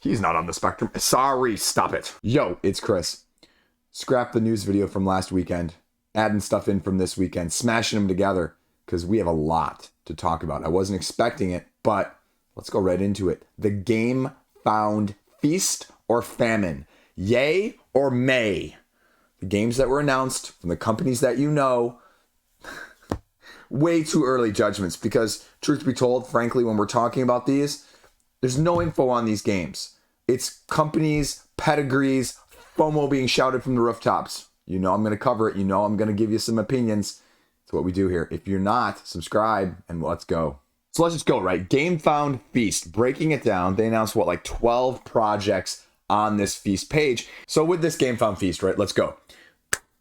He's not on the spectrum. Sorry, stop it. Yo, it's Chris. Scrap the news video from last weekend, adding stuff in from this weekend, smashing them together, because we have a lot to talk about. I wasn't expecting it, but let's go right into it. The Gamefound Feast or Famine? Yay or may? The games that were announced from the companies that you know, way too early judgments, because truth be told, frankly, when we're talking about these, there's no info on these games. It's companies, pedigrees, FOMO being shouted from the rooftops. You know I'm going to cover it. You know I'm going to give you some opinions. That's what we do here. If you're not, subscribe and let's go. So let's just go, right? Gamefound Feast. Breaking it down, they announced, what, like 12 projects on this Feast page. So with this Gamefound Feast, right, let's go.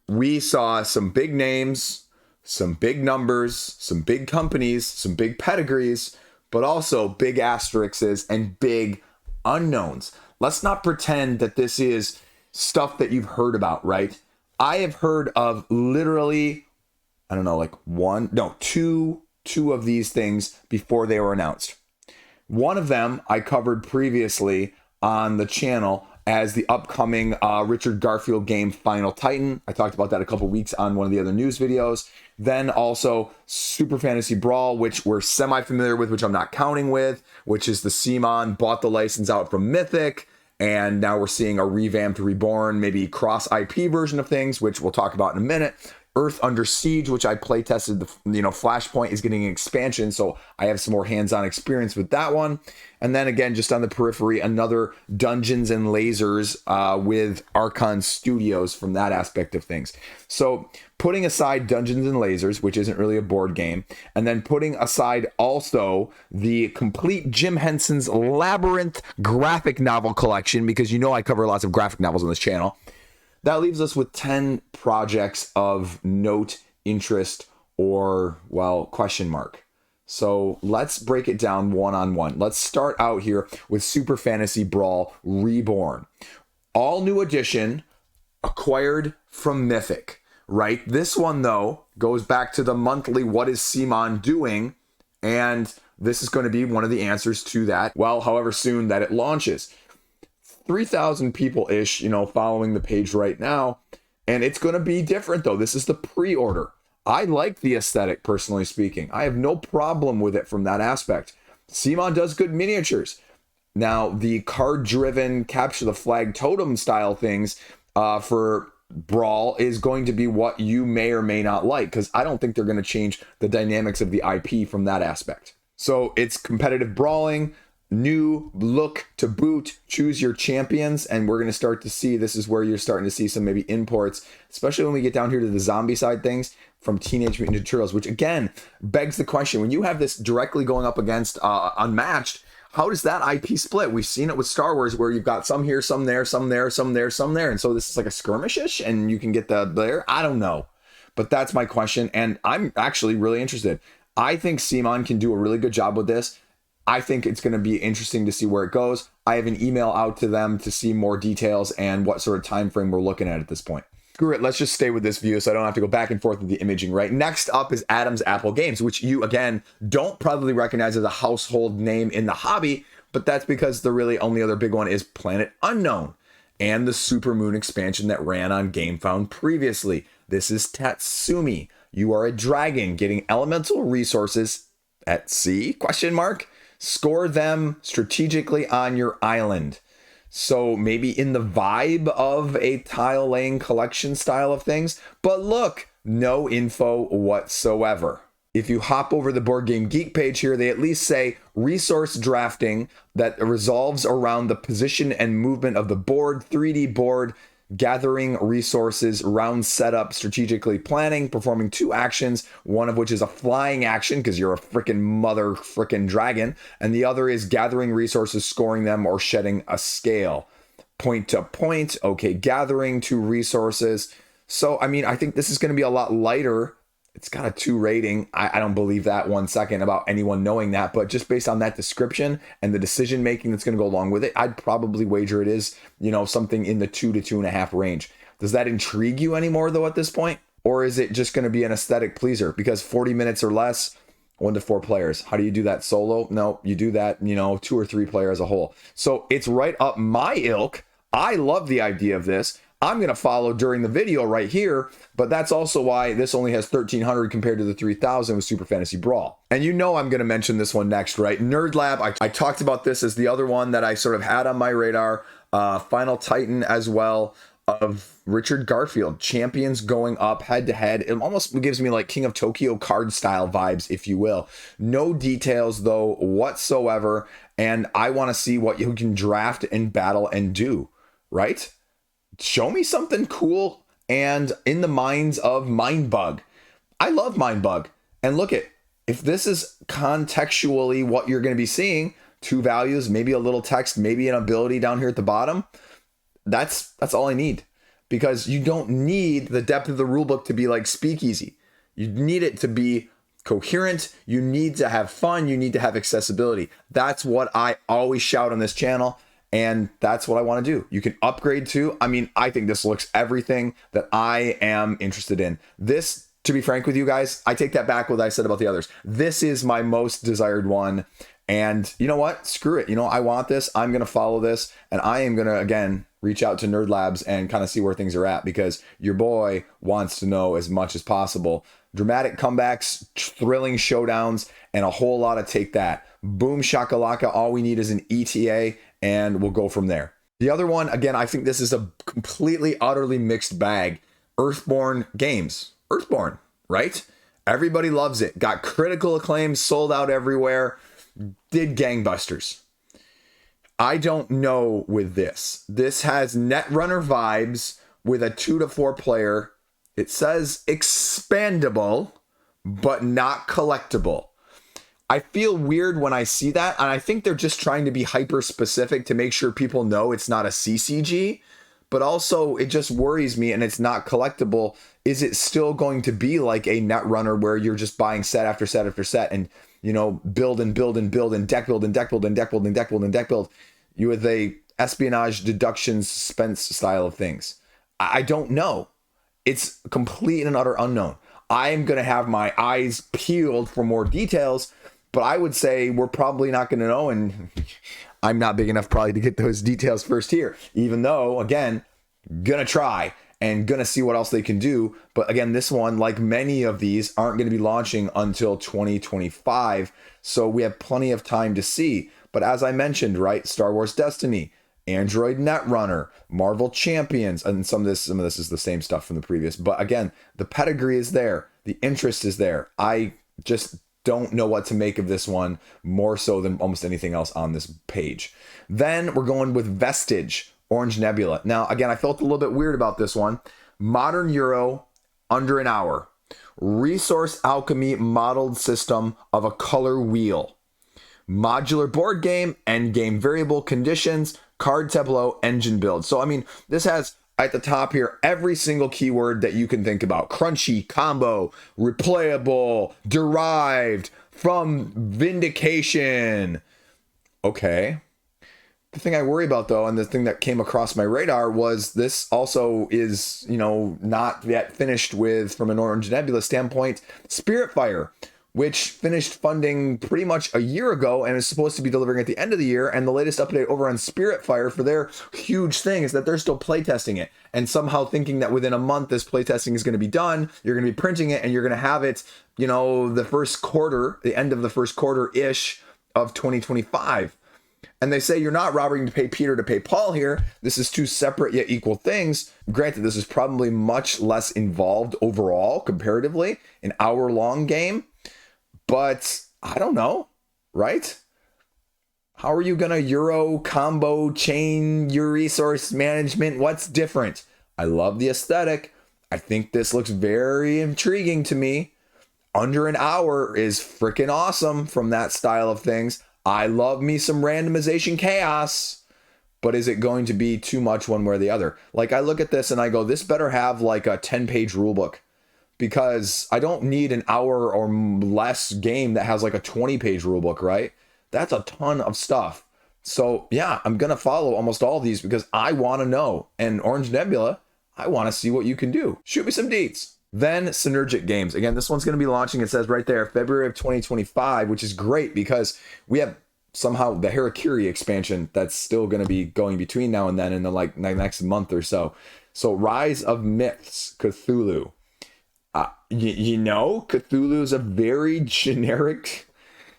We saw some big names, some big numbers, some big companies, some big pedigrees, but also big asterisks and big unknowns. Let's not pretend that this is stuff that you've heard about, right? I have heard of literally, I don't know, like two of these things before they were announced. One of them I covered previously on the channel as the upcoming Richard Garfield game Final Titan. I talked about that a couple weeks on one of the other news videos. Then also Super Fantasy Brawl, which we're semi-familiar with, which I'm not counting with, which is the CMON bought the license out from Mythic, and now we're seeing a revamped Reborn, maybe cross-IP version of things, which we'll talk about in a minute. Earth Under Siege, which I play tested, Flashpoint is getting an expansion, so I have some more hands-on experience with that one. And then again, just on the periphery, another Dungeons and Lasers with Archon Studios from that aspect of things. So putting aside Dungeons and Lasers, which isn't really a board game, and then putting aside also the complete Jim Henson's Labyrinth graphic novel collection, because you know I cover lots of graphic novels on this channel, that leaves us with 10 projects of note, interest, or, well, question mark. So let's break it down one-on-one. Let's start out here with Super Fantasy Brawl Reborn. All new edition, acquired from Mythic, right? This one, though, goes back to the monthly What is CMON Doing? And this is going to be one of the answers to that, well, however soon that it launches. 3,000 people-ish, following the page right now. And it's going to be different, though. This is the pre-order. I like the aesthetic, personally speaking. I have no problem with it from that aspect. CMON does good miniatures. Now, the card-driven capture the flag totem style things for Brawl is going to be what you may or may not like, because I don't think they're going to change the dynamics of the IP from that aspect. So it's competitive brawling, new look to boot, choose your champions, and we're going to start to see, this is where you're starting to see some maybe imports, especially when we get down here to the zombie side things from Teenage Mutant Ninja Turtles, which again begs the question, when you have this directly going up against Unmatched, how does that IP split? We've seen it with Star Wars where you've got some here, some there, some there, some there, some there, and so this is like a skirmish-ish and you can get the there. I don't know, but that's my question, and I'm actually really interested. I think CMON can do a really good job with this. I think it's going to be interesting to see where it goes. I have an email out to them to see more details and what sort of time frame we're looking at this point. Screw it, let's just stay with this view so I don't have to go back and forth with the imaging, right? Next up is Adam's Apple Games, which you, again, don't probably recognize as a household name in the hobby, but that's because the really only other big one is Planet Unknown and the Supermoon expansion that ran on Gamefound previously. This is Tatsumi. You are a dragon getting elemental resources at sea, question mark? Score them strategically on your island. So maybe in the vibe of a tile laying collection style of things. But look, no info whatsoever. If you hop over the Board Game Geek page here, they at least say resource drafting that resolves around the position and movement of the board, 3D board, gathering resources, round setup, strategically planning, performing 2 actions, one of which is a flying action because you're a freaking dragon, and the other is gathering resources, scoring them, or shedding a scale. Point to point, okay, gathering 2 resources. So, I mean, I think this is going to be a lot lighter. It's got a 2 rating. I don't believe that 1 second about anyone knowing that, but just based on that description and the decision making that's going to go along with it, I'd probably wager it is, something in the 2 to 2.5 range. Does that intrigue you anymore though at this point? Or is it just going to be an aesthetic pleaser? Because 40 minutes or less, 1 to 4 players. How do you do that solo? No, you do that, 2 or 3 player as a whole. So it's right up my ilk. I love the idea of this. I'm going to follow during the video right here, but that's also why this only has 1,300 compared to the 3,000 with Super Fantasy Brawl. And I'm going to mention this one next, right? Nerdlab, I talked about this as the other one that I sort of had on my radar. Final Titan as well, of Richard Garfield. Champions going up head to head. It almost gives me like King of Tokyo card style vibes, if you will. No details though whatsoever. And I want to see what you can draft and battle and do, right? Show me something cool and in the minds of Mindbug. I love Mindbug. And look if this is contextually what you're going to be seeing, 2 values, maybe a little text, maybe an ability down here at the bottom, that's all I need, because you don't need the depth of the rulebook to be like Speakeasy. You need it to be coherent. You need to have fun. You need to have accessibility. That's what I always shout on this channel. And that's what I want to do. You can upgrade to. I think this looks everything that I am interested in. This, to be frank with you guys, I take that back what I said about the others. This is my most desired one. And you know what? Screw it. I want this. I'm going to follow this. And I am going to, again, reach out to Nerd Labs and kind of see where things are at, because your boy wants to know as much as possible. Dramatic comebacks, thrilling showdowns, and a whole lot of take that. Boom shakalaka. All we need is an ETA, and we'll go from there. The other one, again, I think this is a completely, utterly mixed bag. Earthborne games. Earthborne, right? Everybody loves it. Got critical acclaim, sold out everywhere. Did gangbusters. I don't know with this. This has Netrunner vibes with a 2 to 4 player. It says expandable, but not collectible. I feel weird when I see that, and I think they're just trying to be hyper specific to make sure people know it's not a CCG, but also it just worries me, and it's not collectible. Is it still going to be like a Netrunner where you're just buying set after set after set and build and build and build and deck build and deck build and deck build and deck build and deck build, you with a espionage, deduction, suspense style of things? I don't know. It's complete and utter unknown. I'm going to have my eyes peeled for more details, but I would say we're probably not going to know, and I'm not big enough probably to get those details first here, even though, again, gonna try and gonna see what else they can do. But again, this one, like many of these, aren't going to be launching until 2025, so we have plenty of time to see. But as I mentioned, right, Star Wars Destiny, Android Netrunner, Marvel Champions, and some of this is the same stuff from the previous. But again, the pedigree is there, the interest is there. I just don't know what to make of this one, more so than almost anything else on this page. Then we're going with Vestige, Orange Nebula. Now, again, I felt a little bit weird about this one. Modern Euro, under an hour. Resource alchemy modeled system of a color wheel. Modular board game, end game variable conditions, card tableau, engine build. So, this has at the top here every single keyword that you can think about. Crunchy, combo, replayable, derived, from vindication. Okay. The thing I worry about, though, and the thing that came across my radar was this also is, not yet finished with, from an Orange Nebula standpoint, Spiritfire, which finished funding pretty much a year ago and is supposed to be delivering at the end of the year. And the latest update over on Spiritfire for their huge thing is that they're still playtesting it, and somehow thinking that within a month this playtesting is going to be done. You're going to be printing it and you're going to have it, the first quarter, the end of the first quarter-ish of 2025. And they say you're not robbing to pay Peter to pay Paul here. This is 2 separate yet equal things. Granted, this is probably much less involved overall, comparatively, an hour-long game. But I don't know, right? How are you going to Euro combo chain your resource management? What's different? I love the aesthetic. I think this looks very intriguing to me. Under an hour is freaking awesome from that style of things. I love me some randomization chaos, but is it going to be too much one way or the other? Like, I look at this and I go, this better have like a 10-page rulebook, because I don't need an hour or less game that has like a 20-page rulebook, right? That's a ton of stuff. So yeah, I'm going to follow almost all of these because I want to know. And Orange Nebula, I want to see what you can do. Shoot me some deets. Then Synergic Games. Again, this one's going to be launching, it says right there, February of 2025, which is great because we have somehow the Harakiri expansion that's still going to be going between now and then in the next month or so. So Rise of Myths, Cthulhu. Cthulhu is a very generic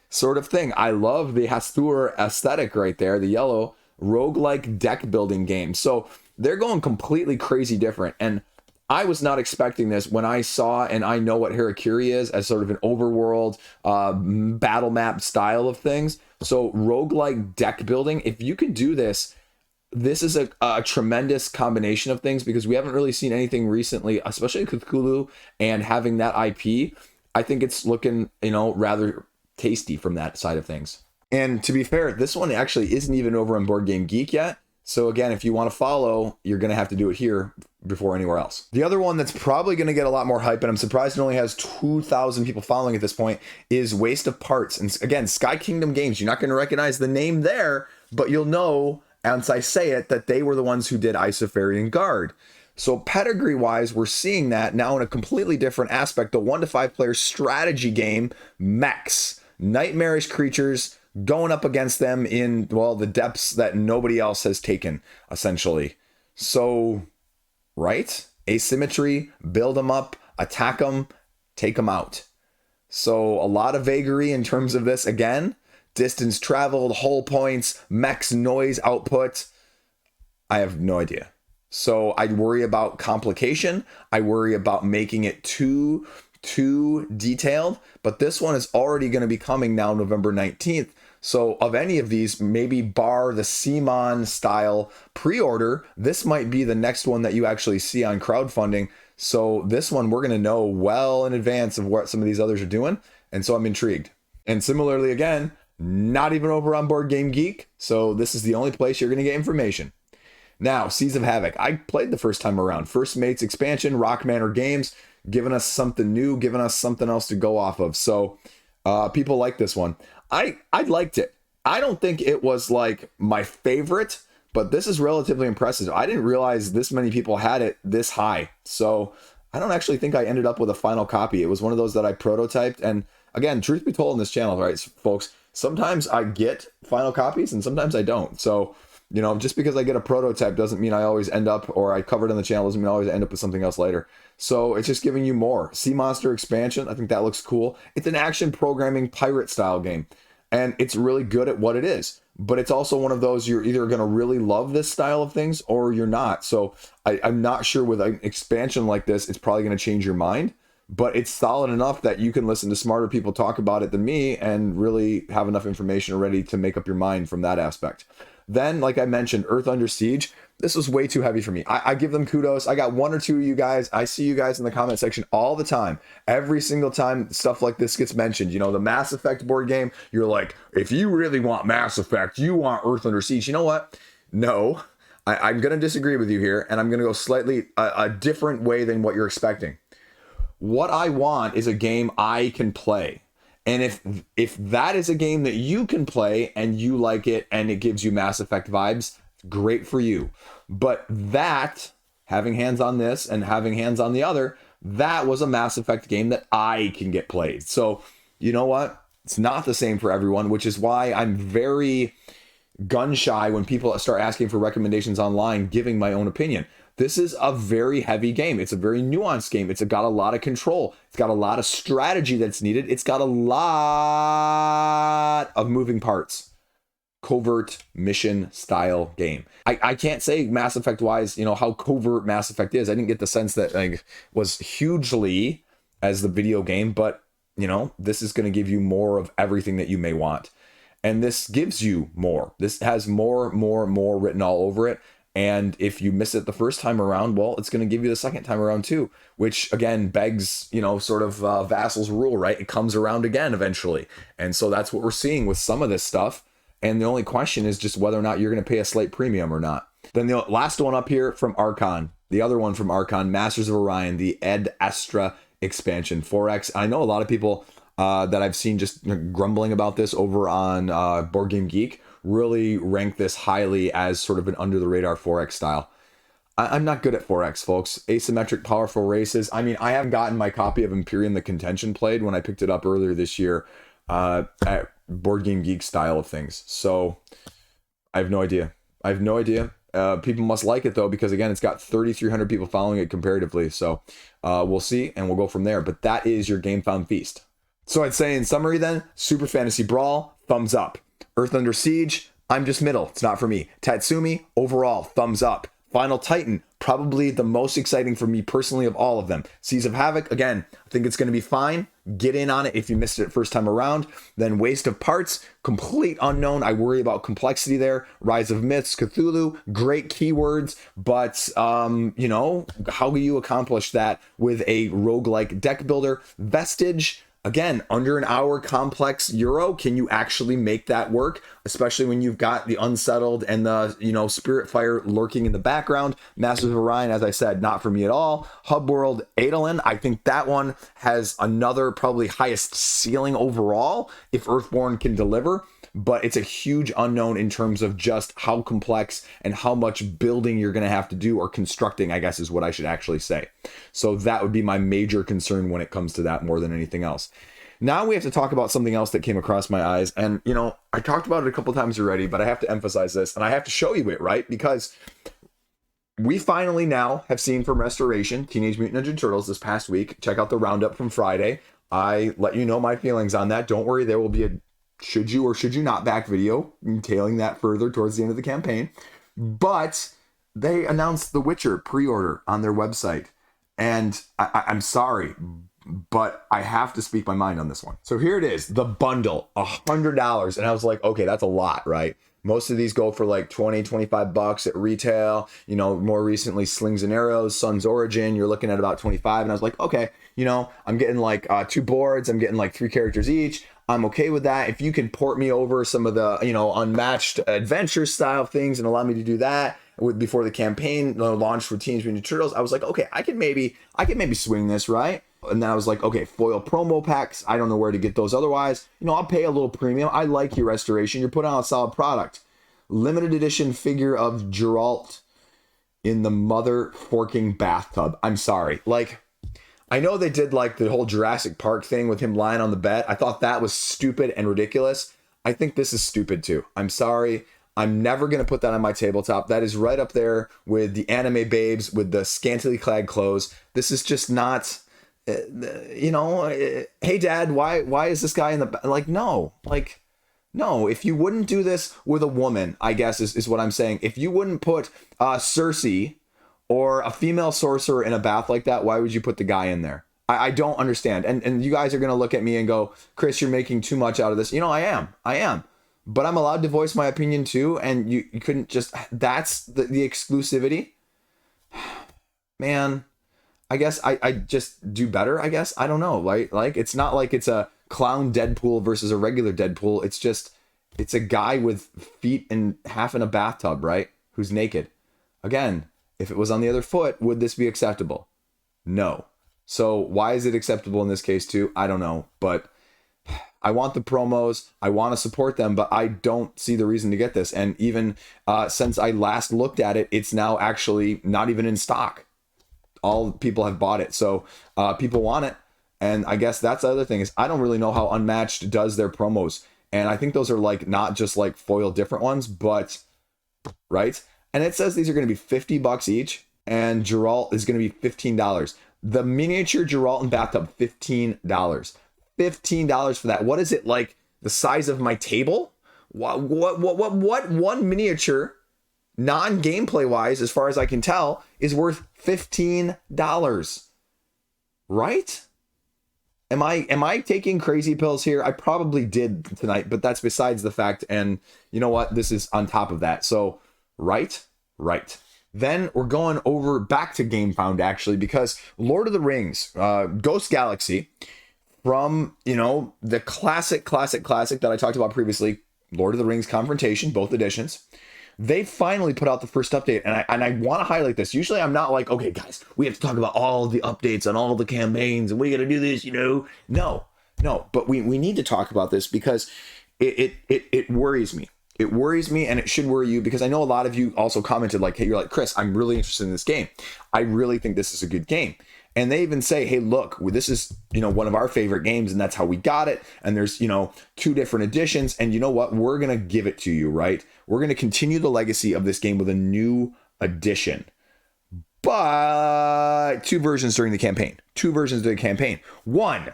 sort of thing. I love the Hastur aesthetic right there, the yellow roguelike deck building game. So they're going completely crazy different. And I was not expecting this when I saw, and I know what Harakiri is as sort of an overworld battle map style of things. So roguelike deck building, if you can do this, this is a tremendous combination of things because we haven't really seen anything recently, especially Cthulhu and having that IP. I think it's looking, rather tasty from that side of things. And to be fair, this one actually isn't even over on Board Game Geek yet. So again, if you want to follow, you're going to have to do it here before anywhere else. The other one that's probably going to get a lot more hype, and I'm surprised it only has 2,000 people following at this point, is Waste of Parts. And again, Sky Kingdom Games. You're not going to recognize the name there, but you'll know, once I say it, that they were the ones who did Isofarian Guard. So pedigree-wise, we're seeing that now in a completely different aspect. The 1 to 5 player strategy game, mechs, nightmarish creatures, going up against them in, the depths that nobody else has taken, essentially. So, right? Asymmetry, build them up, attack them, take them out. So a lot of vagary in terms of this. Again, distance traveled, hull points, mechs, noise output. I have no idea. So I worry about complication. I worry about making it too detailed. But this one is already going to be coming now November 19th. So of any of these, maybe bar the CMON style pre-order, this might be the next one that you actually see on crowdfunding. So this one we're going to know well in advance of what some of these others are doing. And so I'm intrigued. And similarly, again, not even over on Board Game Geek. So this is the only place you're going to get information. Now, Seas of Havoc. I played the first time around. First Mates expansion, Rock Manor Games, giving us something new, giving us something else to go off of. So people like this one. I liked it. I don't think it was like my favorite, but this is relatively impressive. I didn't realize this many people had it this high. So I don't actually think I ended up with a final copy. It was one of those that I prototyped. And again, truth be told in this channel, right, folks, sometimes I get final copies and sometimes I don't. So, just because I get a prototype doesn't mean I always end up, or I cover it on the channel doesn't mean I always end up with something else later. So it's just giving you more. Sea Monster expansion, I think that looks cool. It's an action programming pirate style game, and it's really good at what it is. But it's also one of those, you're either going to really love this style of things or you're not. So I'm not sure with an expansion like this, it's probably going to change your mind. But it's solid enough that you can listen to smarter people talk about it than me and really have enough information already to make up your mind from that aspect. Then, like I mentioned, Earth Under Siege, this was way too heavy for me. I give them kudos. I got one or two of you guys. I see you guys in the comment section all the time. Every single time stuff like this gets mentioned, the Mass Effect board game, you're like, if you really want Mass Effect, you want Earth Under Siege. You know what? No, I'm going to disagree with you here, and I'm going to go slightly a different way than what you're expecting. What I want is a game I can play. And if that is a game that you can play and you like it and it gives you Mass Effect vibes, great for you. But that, having hands on this and having hands on the other, that was a Mass Effect game that I can get played. So, you know what? It's not the same for everyone, which is why I'm very gun shy when people start asking for recommendations online, giving my own opinion. This is a very heavy game. It's a very nuanced game. It's got a lot of control. It's got a lot of strategy that's needed. It's got a lot of moving parts. Covert mission style game. I can't say Mass Effect wise, how covert Mass Effect is. I didn't get the sense that was hugely as the video game, but this is going to give you more of everything that you may want. And this gives you more. This has more written all over it. And if you miss it the first time around, well, it's going to give you the second time around too, which again begs, sort of Vassal's rule, right? It comes around again eventually. And so that's what we're seeing with some of this stuff. And the only question is just whether or not you're going to pay a slight premium or not. Then the last one up here from Archon, the other one from Archon, Masters of Orion, the Astra expansion, 4X. I know a lot of people that I've seen just grumbling about this over on Board Game Geek really rank this highly as sort of an under the radar 4X style. I'm not good at 4X, folks. Asymmetric, powerful races. I mean, I haven't gotten my copy of Imperium the Contention played when I picked it up earlier this year at Board Game Geek style of things. So I have no idea. People must like it, though, because, again, it's got 3,300 people following it comparatively. So we'll see, and we'll go from there. But that is your Gamefound Feast. So I'd say in summary then, Super Fantasy Brawl, thumbs up. Earth Under Siege, I'm just middle. It's not for me. Tatsumi, overall, thumbs up. Final Titan, probably the most exciting for me personally of all of them. Seas of Havoc, again, I think it's going to be fine. Get in on it if you missed it first time around. Then Waste of Parts, complete unknown. I worry about complexity there. Rise of Myths, Cthulhu, great keywords, but, how do you accomplish that with a roguelike deck builder? Vestige, again, under an hour complex Euro, can you actually make that work? Especially when you've got the Unsettled and the, Spirit Fire lurking in the background. Masters of Orion, as I said, not for me at all. Hubworld Aidalon, I think that one has another probably highest ceiling overall if Earthborne can deliver. But it's a huge unknown in terms of just how complex and how much building you're going to have to do, or constructing, I guess is what I should actually say. So that would be my major concern when it comes to that more than anything else. Now we have to talk about something else that came across my eyes. And, I talked about it a couple times already, but I have to emphasize this and I have to show you it, right? Because we finally now have seen from Restoration Teenage Mutant Ninja Turtles this past week. Check out the roundup from Friday. I let you know my feelings on that. Don't worry, there will be a should you or should you not back video detailing that further towards the end of the campaign. But they announced the Witcher pre-order on their website. And I'm sorry, but I have to speak my mind on this one. So here it is, the bundle, $100. And I was like, okay, that's a lot, right? Most of these go for like 20, 25 bucks at retail. More recently, Slings and Arrows, Sun's Origin, you're looking at about 25. And I was like, okay, I'm getting like 2 boards. I'm getting like 3 characters each. I'm okay with that. If you can port me over some of the, unmatched adventure style things and allow me to do that before the campaign launched for Teenage Mutant Ninja Turtles, I was like, okay, I can maybe swing this, right? And then I was like, okay, foil promo packs. I don't know where to get those otherwise. I'll pay a little premium. I like your Restoration. You're putting out a solid product. Limited edition figure of Geralt in the mother forking bathtub. I'm sorry. I know they did like the whole Jurassic Park thing with him lying on the bed. I thought that was stupid and ridiculous. I think this is stupid too. I'm sorry. I'm never going to put that on my tabletop. That is right up there with the anime babes with the scantily clad clothes. This is just not, hey dad, why is this guy in the, no, if you wouldn't do this with a woman, I guess is what I'm saying. If you wouldn't put Cersei or a female sorcerer in a bath like that, why would you put the guy in there? I don't understand. And you guys are going to look at me and go, Chris, you're making too much out of this. I am. But I'm allowed to voice my opinion too. And you couldn't just, that's the exclusivity. Man, I guess I just do better, I guess. I don't know. Like it's not like it's a clown Deadpool versus a regular Deadpool. It's a guy with feet and half in a bathtub, right? Who's naked. Again, if it was on the other foot, would this be acceptable? No. So why is it acceptable in this case too? I don't know, but I want the promos. I want to support them, but I don't see the reason to get this. And even since I last looked at it, it's now actually not even in stock. All people have bought it. So people want it. And I guess that's the other thing is I don't really know how Unmatched does their promos. And I think those are like not just like foil different ones, but right. And it says these are going to be $50 each, and Geralt is going to be $15. The miniature Geralt in bathtub, $15. $15 for that. What is it, like the size of my table? What one miniature, non-gameplay wise, as far as I can tell, is worth $15? Right? Am I taking crazy pills here? I probably did tonight, but that's besides the fact. And you know what? This is on top of that. So right. Then we're going over back to Gamefound actually, because Lord of the Rings, Ghost Galaxy, from the classic that I talked about previously, Lord of the Rings Confrontation, both editions. They finally put out the first update, and I want to highlight this. Usually I'm not like, okay guys, we have to talk about all the updates on all the campaigns and we got to do this, No, but we need to talk about this because it worries me. It worries me, and it should worry you, because I know a lot of you also commented like, hey, you're like, Chris, I'm really interested in this game. I really think this is a good game. And they even say, hey, look, this is, one of our favorite games, and that's how we got it. And there's, 2 different editions. And you know what? We're going to give it to you, right? We're going to continue the legacy of this game with a new edition. But 2 versions during the campaign. 2 versions during the campaign. 1.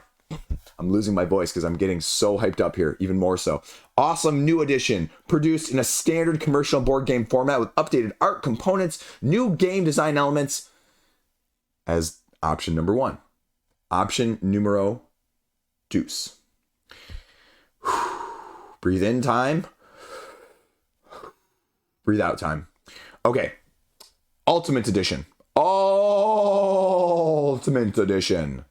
I'm losing my voice because I'm getting so hyped up here, even more so. Awesome new edition, produced in a standard commercial board game format with updated art, components, new game design elements as option number 1. Option numero deuce. Breathe in time. Breathe out time. Okay. Ultimate edition. Ultimate edition.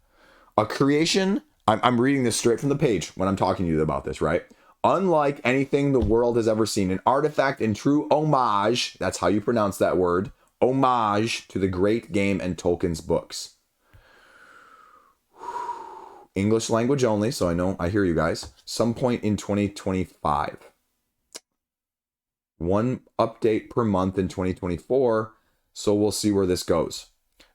A creation. I'm reading this straight from the page when I'm talking to you about this, right? Unlike anything the world has ever seen, an artifact in true homage, that's how you pronounce that word, homage to the great game and Tolkien's books. English language only, so I hear you guys. Some point in 2025. 1 update per month in 2024, so we'll see where this goes.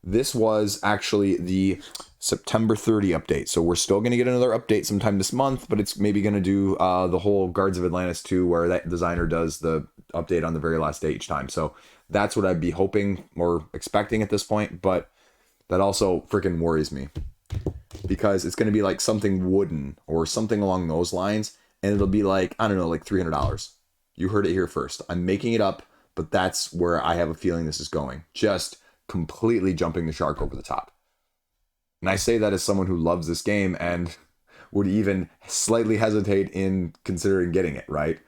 This was actually the September 30 update, so we're still going to get another update sometime this month, but it's maybe going to do the whole Guards of Atlantis 2, where that designer does the update on the very last day each time. So that's what I'd be hoping or expecting at this point, but that also freaking worries me, because it's going to be like something wooden or something along those lines, and it'll be like, I don't know, like $300. You heard it here first. I'm making it up, but that's where I have a feeling this is going. Just completely jumping the shark over the top. And I say that as someone who loves this game and would even slightly hesitate in considering getting it, right?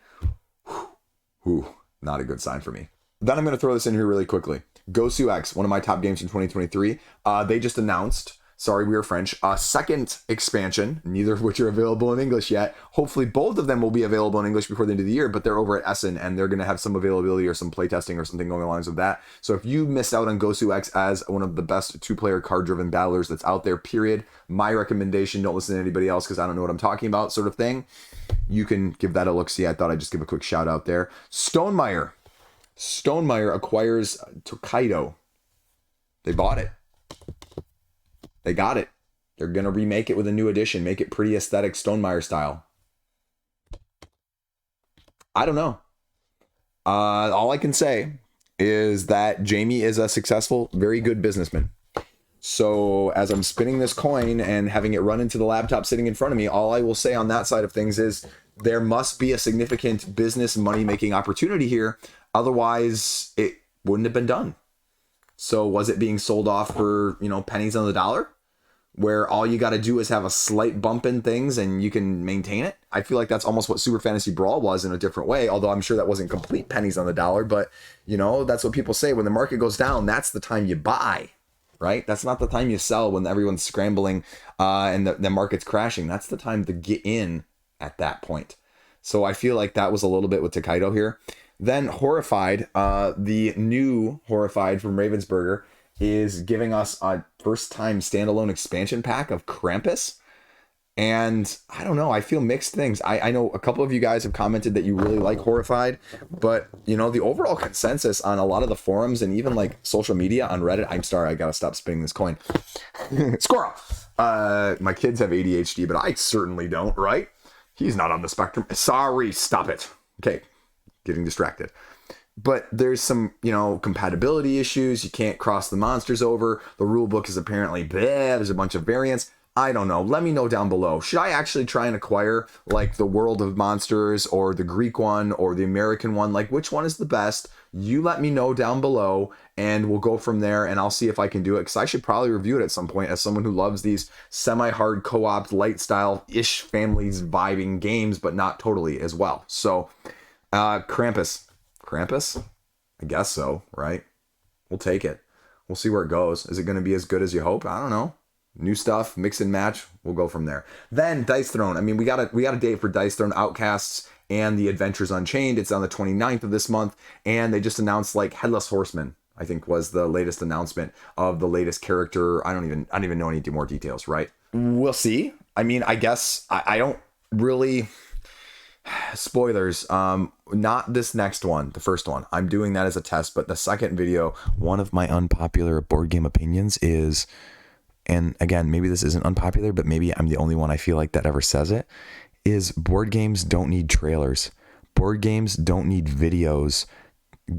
Whew, not a good sign for me. Then I'm going to throw this in here really quickly. Gosu X, one of my top games in 2023. They just announced, sorry, we are French, a second expansion, neither of which are available in English yet. Hopefully both of them will be available in English before the end of the year, but they're over at Essen, and they're going to have some availability or some playtesting or something going along with that. So if you missed out on Gosu X as one of the best 2-player card-driven battlers that's out there, period, my recommendation, don't listen to anybody else because I don't know what I'm talking about sort of thing, you can give that a look-see. I thought I'd just give a quick shout-out there. Stonemaier. Stonemaier acquires Takaido. They bought it. They got it. They're going to remake it with a new edition. Make it pretty aesthetic Stonemaier style. I don't know. All I can say is that Jamie is a successful, very good businessman. So as I'm spinning this coin and having it run into the laptop sitting in front of me, all I will say on that side of things is there must be a significant business money-making opportunity here. Otherwise, it wouldn't have been done. So was it being sold off for, pennies on the dollar, where all you got to do is have a slight bump in things and you can maintain it? I feel like that's almost what Super Fantasy Brawl was in a different way, although I'm sure that wasn't complete pennies on the dollar. But, that's what people say. When the market goes down, that's the time you buy, right? That's not the time you sell when everyone's scrambling and the market's crashing. That's the time to get in at that point. So I feel like that was a little bit with Takaido here. Then Horrified, the new Horrified from Ravensburger, is giving us a first-time standalone expansion pack of Krampus'd. And I don't know, I feel mixed things. I know a couple of you guys have commented that you really like Horrified, but, the overall consensus on a lot of the forums and even, like, social media on Reddit... I'm sorry, I gotta stop spinning this coin. Squirrel! My kids have ADHD, but I certainly don't, right? He's not on the spectrum. Sorry, stop it. Okay. Getting distracted. But there's some, compatibility issues. You can't cross the monsters over. The rule book is apparently bleh. There's a bunch of variants. I don't know. Let me know down below. Should I actually try and acquire like the World of Monsters or the Greek one or the American one? Like, which one is the best? You let me know down below and we'll go from there, and I'll see if I can do it, because I should probably review it at some point as someone who loves these semi-hard co-op light style-ish families vibing games, but not totally as well. So Krampus, I guess so, right? We'll take it. We'll see where it goes. Is it going to be as good as you hope? I don't know. New stuff, mix and match. We'll go from there. Then Dice Throne. I mean, we got a date for Dice Throne Outcasts and the Adventures Unchained. It's on the 29th of this month, and they just announced like Headless Horseman, I think, was the latest announcement of the latest character. I don't even know any more details, right? We'll see. I mean, I guess I don't really. Spoilers, not this next one, the first one. I'm doing that as a test, but the second video, one of my unpopular board game opinions is, and again, maybe this isn't unpopular, but maybe I'm the only one I feel like that ever says it, is board games don't need trailers. Board games don't need videos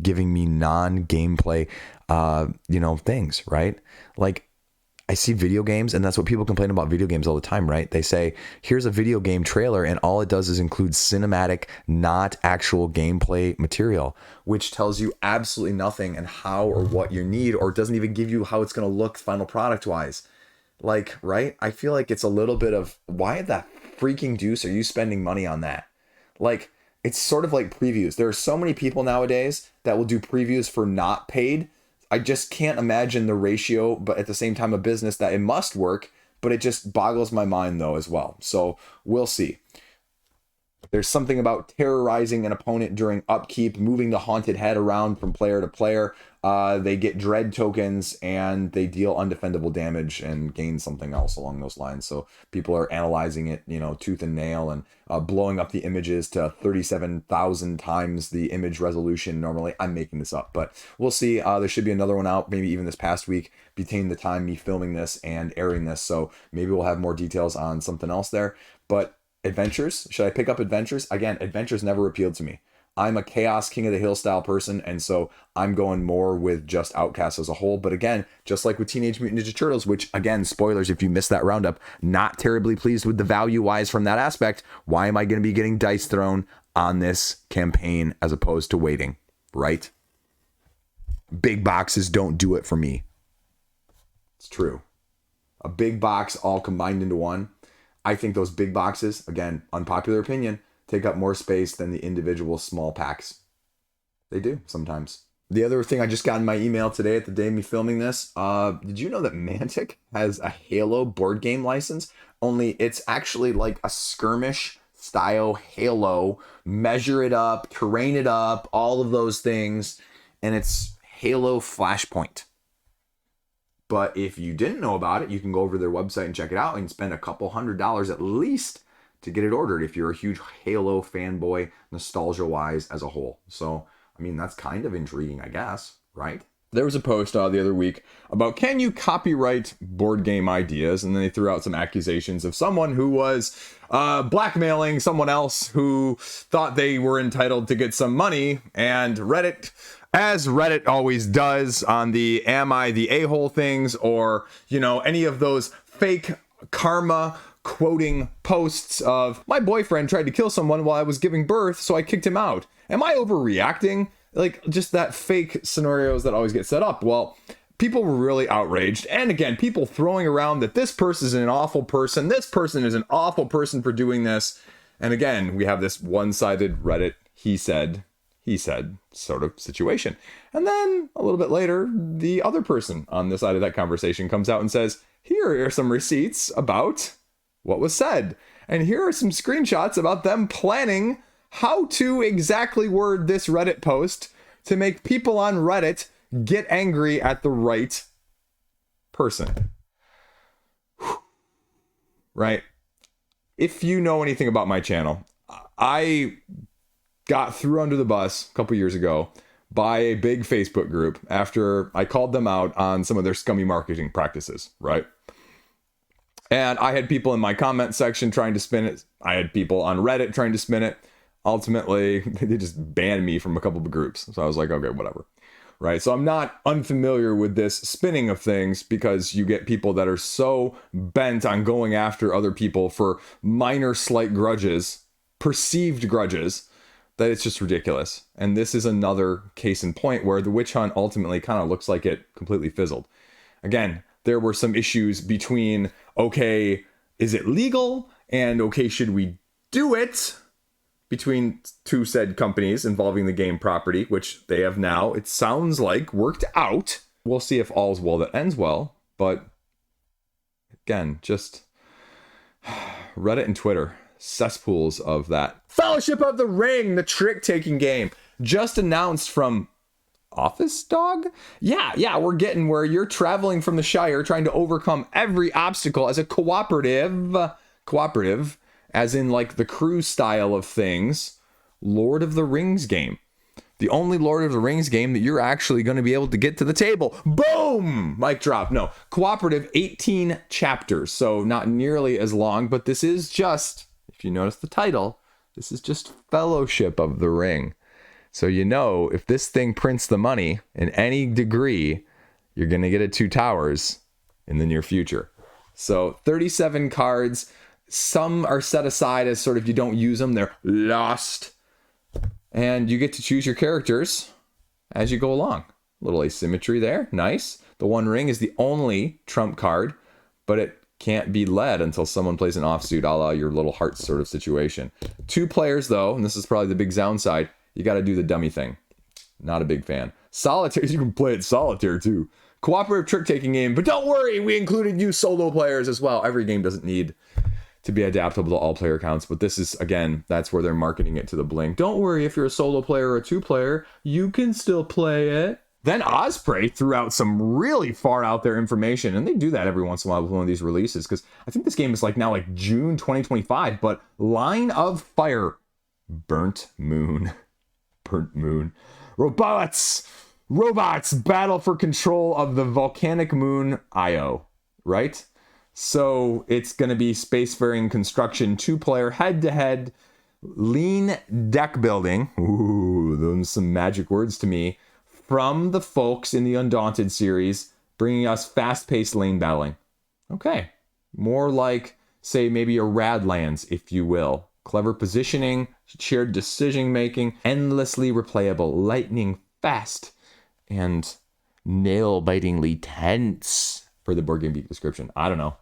giving me non-gameplay, things, right? Like, I see video games, and that's what people complain about video games all the time, right? They say, here's a video game trailer, and all it does is include cinematic, not actual gameplay material, which tells you absolutely nothing and how or what you need, or doesn't even give you how it's going to look final product wise. Like, right? I feel like it's a little bit of, why the freaking deuce are you spending money on that? Like, it's sort of like previews. There are so many people nowadays that will do previews for not paid. I just can't imagine the ratio, but at the same time, a business that it must work, but it just boggles my mind though as well. So we'll see. There's something about terrorizing an opponent during upkeep, moving the haunted head around from player to player. They get dread tokens and they deal undefendable damage and gain something else along those lines. So people are analyzing it, tooth and nail, and blowing up the images to 37,000 times the image resolution. Normally, I'm making this up, but we'll see. There should be another one out, maybe even this past week, between the time me filming this and airing this. So maybe we'll have more details on something else there. But adventures, should I pick up adventures? Again, adventures never appealed to me. I'm a Chaos King of the Hill style person, and so I'm going more with just Outcasts as a whole. But again, just like with Teenage Mutant Ninja Turtles, which again, spoilers if you missed that roundup, not terribly pleased with the value wise from that aspect. Why am I going to be getting dice thrown on this campaign as opposed to waiting, right? Big boxes don't do it for me. It's true. A big box all combined into one. I think those big boxes, again, unpopular opinion, take up more space than the individual small packs. They do sometimes. The other thing I just got in my email today at the day of me filming this, did you know that Mantic has a Halo board game license? Only it's actually like a skirmish style Halo, measure it up, terrain it up, all of those things, and it's Halo Flashpoint. But if you didn't know about it, you can go over to their website and check it out and spend a couple $100 at least to get it ordered if you're a huge Halo fanboy, nostalgia-wise as a whole. So, I mean, that's kind of intriguing, I guess, right? There was a post the other week about, can you copyright board game ideas? And then they threw out some accusations of someone who was blackmailing someone else who thought they were entitled to get some money. And Reddit, as Reddit always does on the am I the a-hole things, or, any of those fake karma quoting posts of, my boyfriend tried to kill someone while I was giving birth, so I kicked him out. Am I overreacting? Like, just that fake scenarios that always get set up. Well, people were really outraged. And again, people throwing around that this person is an awful person. This person is an awful person for doing this. And again, we have this one-sided Reddit he said sort of situation. And then a little bit later, the other person on the side of that conversation comes out and says, here are some receipts about what was said. And here are some screenshots about them planning how to exactly word this Reddit post to make people on Reddit get angry at the right person. Right? If you know anything about my channel, I got thrown under the bus a couple years ago by a big Facebook group after I called them out on some of their scummy marketing practices, right? And I had people in my comment section trying to spin it. I had people on Reddit trying to spin it. Ultimately, they just banned me from a couple of groups. So I was like, okay, whatever. Right? So I'm not unfamiliar with this spinning of things, because you get people that are so bent on going after other people for minor slight grudges, perceived grudges, that it's just ridiculous. And this is another case in point where the witch hunt ultimately kind of looks like it completely fizzled. Again, there were some issues between, okay, is it legal? And okay, should we do it? Between two said companies involving the game property, which they have now, it sounds like, worked out. We'll see if all's well that ends well. But again, just Reddit and Twitter, cesspools of that. Fellowship of the Ring, the trick-taking game, just announced from Office Dog? Yeah, we're getting where you're traveling from the Shire, trying to overcome every obstacle as a cooperative, as in like the cruise style of things, Lord of the Rings game. The only Lord of the Rings game that you're actually going to be able to get to the table. Boom! Mic drop. No, cooperative, 18 chapters. So not nearly as long, but this is just, if you notice the title, this is just Fellowship of the Ring. So you know, if this thing prints the money in any degree, you're going to get a Two Towers in the near future. So 37 cards. Some are set aside as sort of you don't use them. They're lost. And you get to choose your characters as you go along. A little asymmetry there. Nice. The One Ring is the only trump card, but it can't be led until someone plays an offsuit, a la your Little Hearts sort of situation. 2 players, though, and this is probably the big downside, you got to do the dummy thing. Not a big fan. Solitaire, you can play it solitaire, too. Cooperative trick-taking game, but don't worry, we included you solo players as well. Every game doesn't need to be adaptable to all player counts, but this is, again, that's where they're marketing it to the blink. Don't worry, if you're a solo player or a 2-player, you can still play it. Then Osprey threw out some really far out there information, and they do that every once in a while with one of these releases, because I think this game is now June 2025, but Line of Fire, Burnt Moon, Robots battle for control of the volcanic moon Io, right? So it's going to be spacefaring construction, 2-player, head-to-head, lean deck building. Ooh, those are some magic words to me. From the folks in the Undaunted series, bringing us fast-paced lane battling. Okay. More like, say, maybe a Radlands, if you will. Clever positioning, shared decision-making, endlessly replayable, lightning fast, and nail-bitingly tense for the Board Game Geek description. I don't know.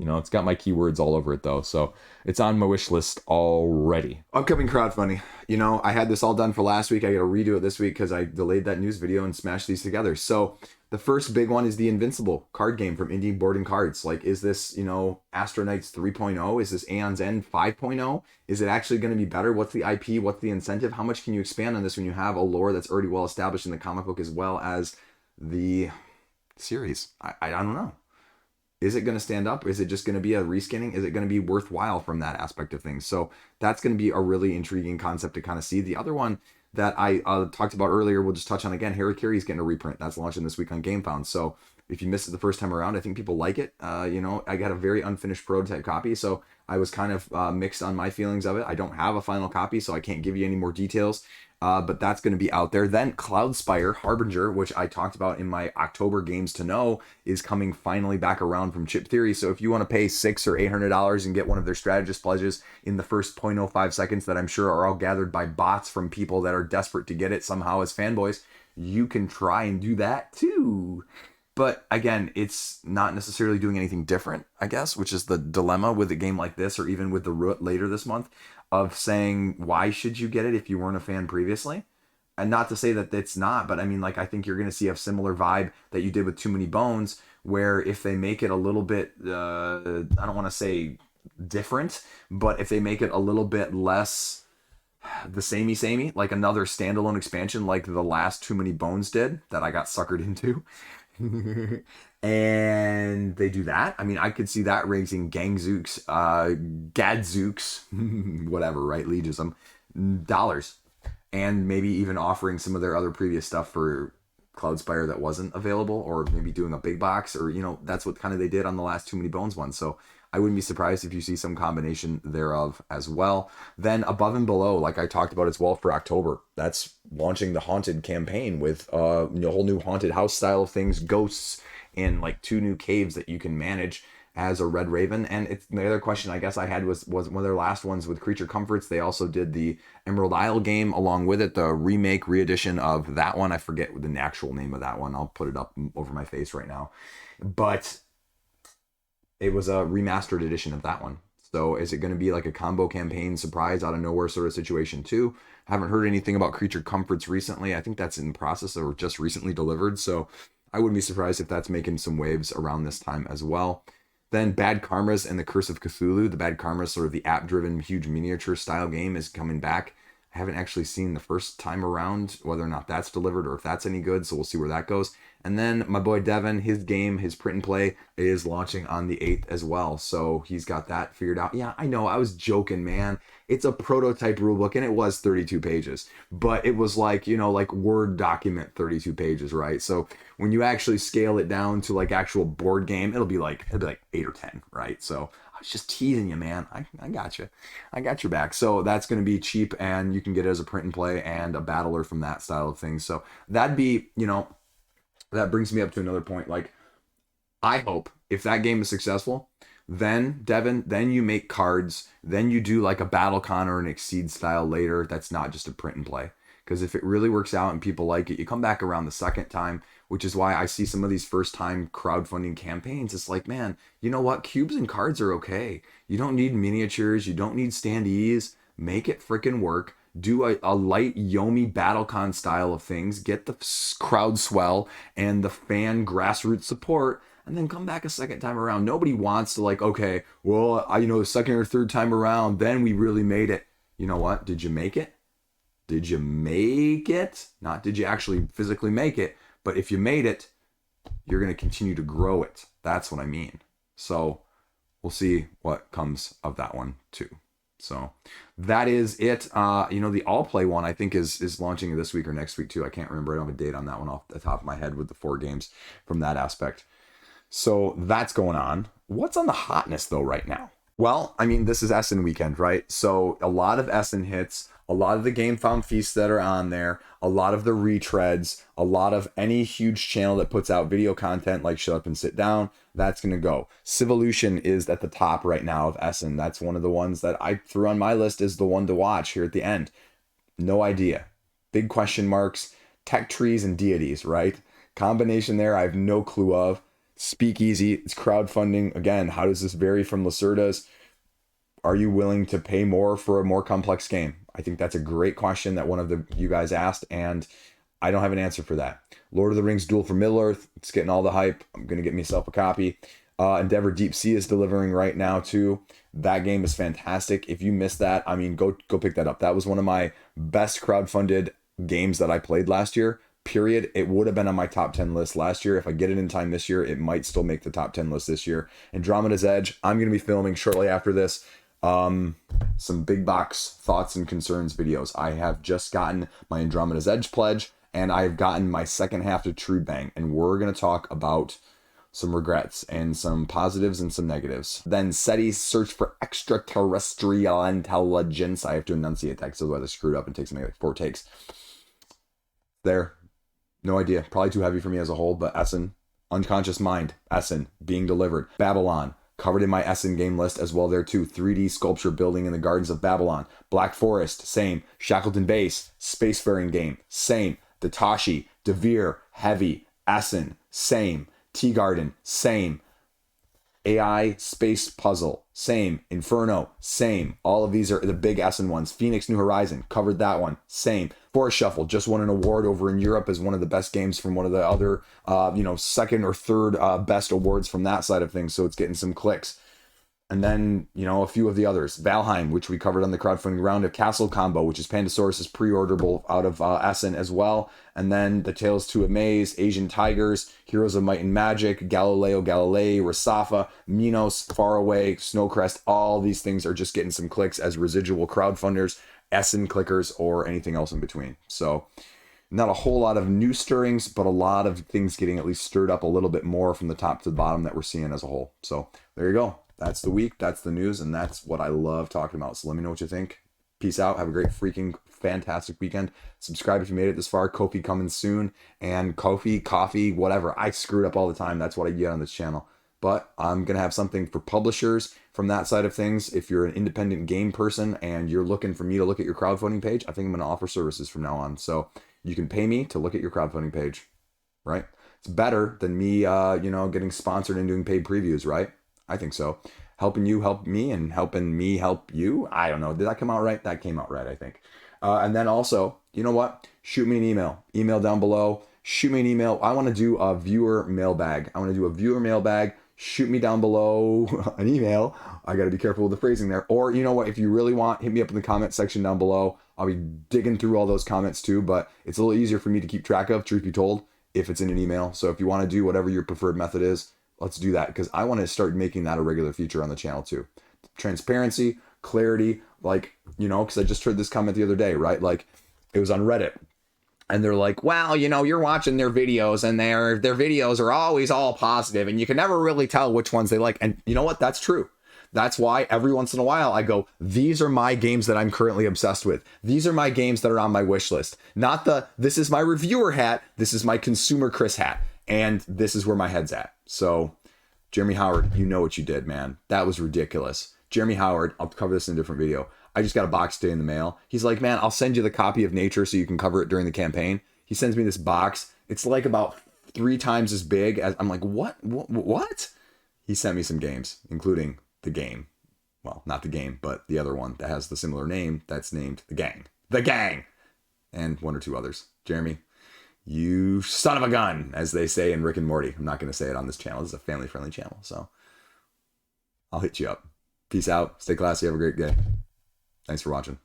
It's got my keywords all over it, though, so it's on my wish list already. Upcoming crowdfunding. I had this all done for last week. I got to redo it this week because I delayed that news video and smashed these together. So the first big one is the Invincible card game from Indie Board and Cards. Is this, Astra Knights 3.0? Is this Aeon's End 5.0? Is it actually going to be better? What's the IP? What's the incentive? How much can you expand on this when you have a lore that's already well established in the comic book as well as the series? I don't know. Is it going to stand up? Is it just going to be a reskinning? Is it going to be worthwhile from that aspect of things? So that's going to be a really intriguing concept to kind of see. The other one that I talked about earlier, we'll just touch on again. Harakiri is getting a reprint. That's launching this week on Gamefound. So if you missed it the first time around, I think people like it. I got a very unfinished prototype copy, so I was kind of mixed on my feelings of it. I don't have a final copy, so I can't give you any more details. But that's going to be out there. Then Cloudspire Harbringer, which I talked about in my October Games to Know, is coming finally back around from Chip Theory. So if you want to pay $600 or $800 and get one of their strategist pledges in the first 0.05 seconds that I'm sure are all gathered by bots from people that are desperate to get it somehow as fanboys, you can try and do that too. But again, it's not necessarily doing anything different, I guess, which is the dilemma with a game like this, or even with the Root later this month, of saying, why should you get it if you weren't a fan previously? And not to say that it's not, but I think you're going to see a similar vibe that you did with Too Many Bones, where if they make it a little bit, I don't want to say different, but if they make it a little bit less the samey, like another standalone expansion like the last Too Many Bones did, that I got suckered into, and they do that, I could see that raising Gadzooks, whatever, right? Legism, dollars. And maybe even offering some of their other previous stuff for Cloudspire that wasn't available, or maybe doing a big box, or, that's what kind of they did on the last Too Many Bones one. So I wouldn't be surprised if you see some combination thereof as well. Then Above and Below, like I talked about as well for October, that's launching the Haunted campaign with a whole new haunted house style of things, ghosts, and 2 new caves that you can manage as a Red Raven. And it's the other question I guess I had was one of their last ones with Creature Comforts. They also did the Emerald Isle game along with it, the remake, re-edition of that one. I forget the actual name of that one. I'll put it up over my face right now. But it was a remastered edition of that one. So is it going to be like a combo campaign surprise out of nowhere sort of situation too? Haven't heard anything about Creature Comforts recently. I think that's in process or just recently delivered. So I wouldn't be surprised if that's making some waves around this time as well. Then Bad Karmas and the Curse of Cthulhu. The Bad Karmas, sort of the app-driven, huge miniature style game, is coming back I haven't actually seen the first time around whether or not that's delivered or if that's any good, so we'll see where that goes. And then my boy Devin, his game, his print and play is launching on the 8th as well. So he's got that figured out. Yeah, I know. I was joking, man. It's a prototype rulebook and it was 32 pages, but it was like, like Word document 32 pages, right? So when you actually scale it down to like actual board game, it'll be like 8 or 10, right? So I was just teasing you, man. I got you. I got your back. So that's going to be cheap and you can get it as a print and play and a battler from that style of things. So that'd be, that brings me up to another point. Like, I hope if that game is successful, then Devin, then you make cards, then you do like a BattleCon or an Exceed style later. That's not just a print and play. Because if it really works out and people like it, you come back around the second time, which is why I see some of these first time crowdfunding campaigns. It's like, man, you know what? Cubes and cards are okay. You don't need miniatures. You don't need standees. Make it freaking work. Do a light Yomi BattleCon style of things. Get the crowd swell and the fan grassroots support. And then come back a second time around. Nobody wants to like, okay, well, the second or third time around, then we really made it. You know what? Did you make it? Did you make it? Not did you actually physically make it, but if you made it, you're going to continue to grow it. That's what I mean. So we'll see what comes of that one too. So that is it. The all play one I think is launching this week or next week too. I can't remember. I don't have a date on that one off the top of my head with the 4 games from that aspect. So that's going on. What's on the hotness though right now? Well, I mean, this is Essen weekend, right? So a lot of Essen hits, a lot of the Gamefound Feasts that are on there, a lot of the retreads, a lot of any huge channel that puts out video content like Shut Up and Sit Down, that's going to go. Civolution is at the top right now of Essen. That's one of the ones that I threw on my list as the one to watch here at the end. No idea. Big question marks, tech trees and deities, right? Combination there, I have no clue of. Speakeasy, it's crowdfunding. Again, how does this vary from Lacerda's? Are you willing to pay more for a more complex game? I think that's a great question that one of you guys asked, and I don't have an answer for that. Lord of the Rings Duel for Middle-earth, it's getting all the hype. I'm going to get myself a copy. Endeavor Deep Sea is delivering right now too. That game is fantastic. If you missed that, I mean, go pick that up. That was one of my best crowdfunded games that I played last year. Period. It would have been on my top 10 list last year. If I get it in time this year, it might still make the top 10 list this year. Andromeda's Edge, I'm going to be filming shortly after this some big box thoughts and concerns videos. I have just gotten my Andromeda's Edge pledge and I've gotten my second half to True Bang, and we're going to talk about some regrets and some positives and some negatives. Then SETI's search for extraterrestrial intelligence. I have to enunciate that because otherwise I screwed up and takes me like 4 takes. There. No idea. Probably too heavy for me as a whole, but Essen. Unconscious Mind. Essen. Being delivered. Babylon. Covered in my Essen game list as well there too. 3D sculpture building in the Gardens of Babylon. Black Forest. Same. Shackleton Base. Spacefaring game. Same. Datashi. Devere. Heavy. Essen. Same. Tea Garden. Same. AI Space Puzzle. Same. Inferno. Same. All of these are the big Essen ones. Phoenix New Horizon. Covered that one. Same. Forest Shuffle just won an award over in Europe as one of the best games from one of the other, second or third best awards from that side of things. So it's getting some clicks. And then, a few of the others. Valheim, which we covered on the crowdfunding roundup. Castle Combo, which is Pandasaurus, is pre-orderable out of Essen as well. And then the Tales to Amaze, Asian Tigers, Heroes of Might and Magic, Galileo Galilei, Rasafa, Minos, Faraway, Snowcrest. All these things are just getting some clicks as residual crowdfunders, Essen clickers, or anything else in between. So not a whole lot of new stirrings, but a lot of things getting at least stirred up a little bit more from the top to the bottom that we're seeing as a whole. So there you go. That's the week, that's the news, and that's what I love talking about. So let me know what you think. Peace out. Have a great freaking fantastic weekend. Subscribe if you made it this far. Ko-fi coming soon. And Ko-fi, coffee, whatever. I screw it up all the time. That's what I get on this channel. But I'm going to have something for publishers from that side of things. If you're an independent game person and you're looking for me to look at your crowdfunding page, I think I'm going to offer services from now on. So you can pay me to look at your crowdfunding page, right? It's better than me, getting sponsored and doing paid previews, right? I think so. Helping you help me and helping me help you. I don't know. Did that come out right? That came out right, I think. And then also, you know what? Shoot me an email. Email down below. Shoot me an email. I want to do a viewer mailbag. shoot me down below an email. I got to be careful with the phrasing there. Or you know what, if you really want, hit me up in the comment section down below. I'll be digging through all those comments too, but it's a little easier for me to keep track of, truth be told, if it's in an email. So if you want to do whatever your preferred method is, let's do that, because I want to start making that a regular feature on the channel too. Transparency, clarity, like, you know, because I just heard this comment the other day, right? Like, it was on Reddit. And they're like, well, you know, you're watching their videos and their videos are always all positive and you can never really tell which ones they like. And you know what? That's true. That's why every once in a while I go, these are my games that I'm currently obsessed with. These are my games that are on my wish list. Not this is my reviewer hat. This is my consumer Chris hat. And this is where my head's at. So Jeremy Howard, you know what you did, man. That was ridiculous. Jeremy Howard, I'll cover this in a different video. I just got a box today in the mail. He's like, man, I'll send you the copy of Nature so you can cover it during the campaign. He sends me this box. It's like about 3 times as big as, I'm like, what? He sent me some games, including the game. Well, not the game, but the other one that has the similar name that's named The Gang. The Gang! And 1 or 2 others. Jeremy, you son of a gun, as they say in Rick and Morty. I'm not going to say it on this channel. This is a family-friendly channel, so I'll hit you up. Peace out. Stay classy. Have a great day. Thanks for watching.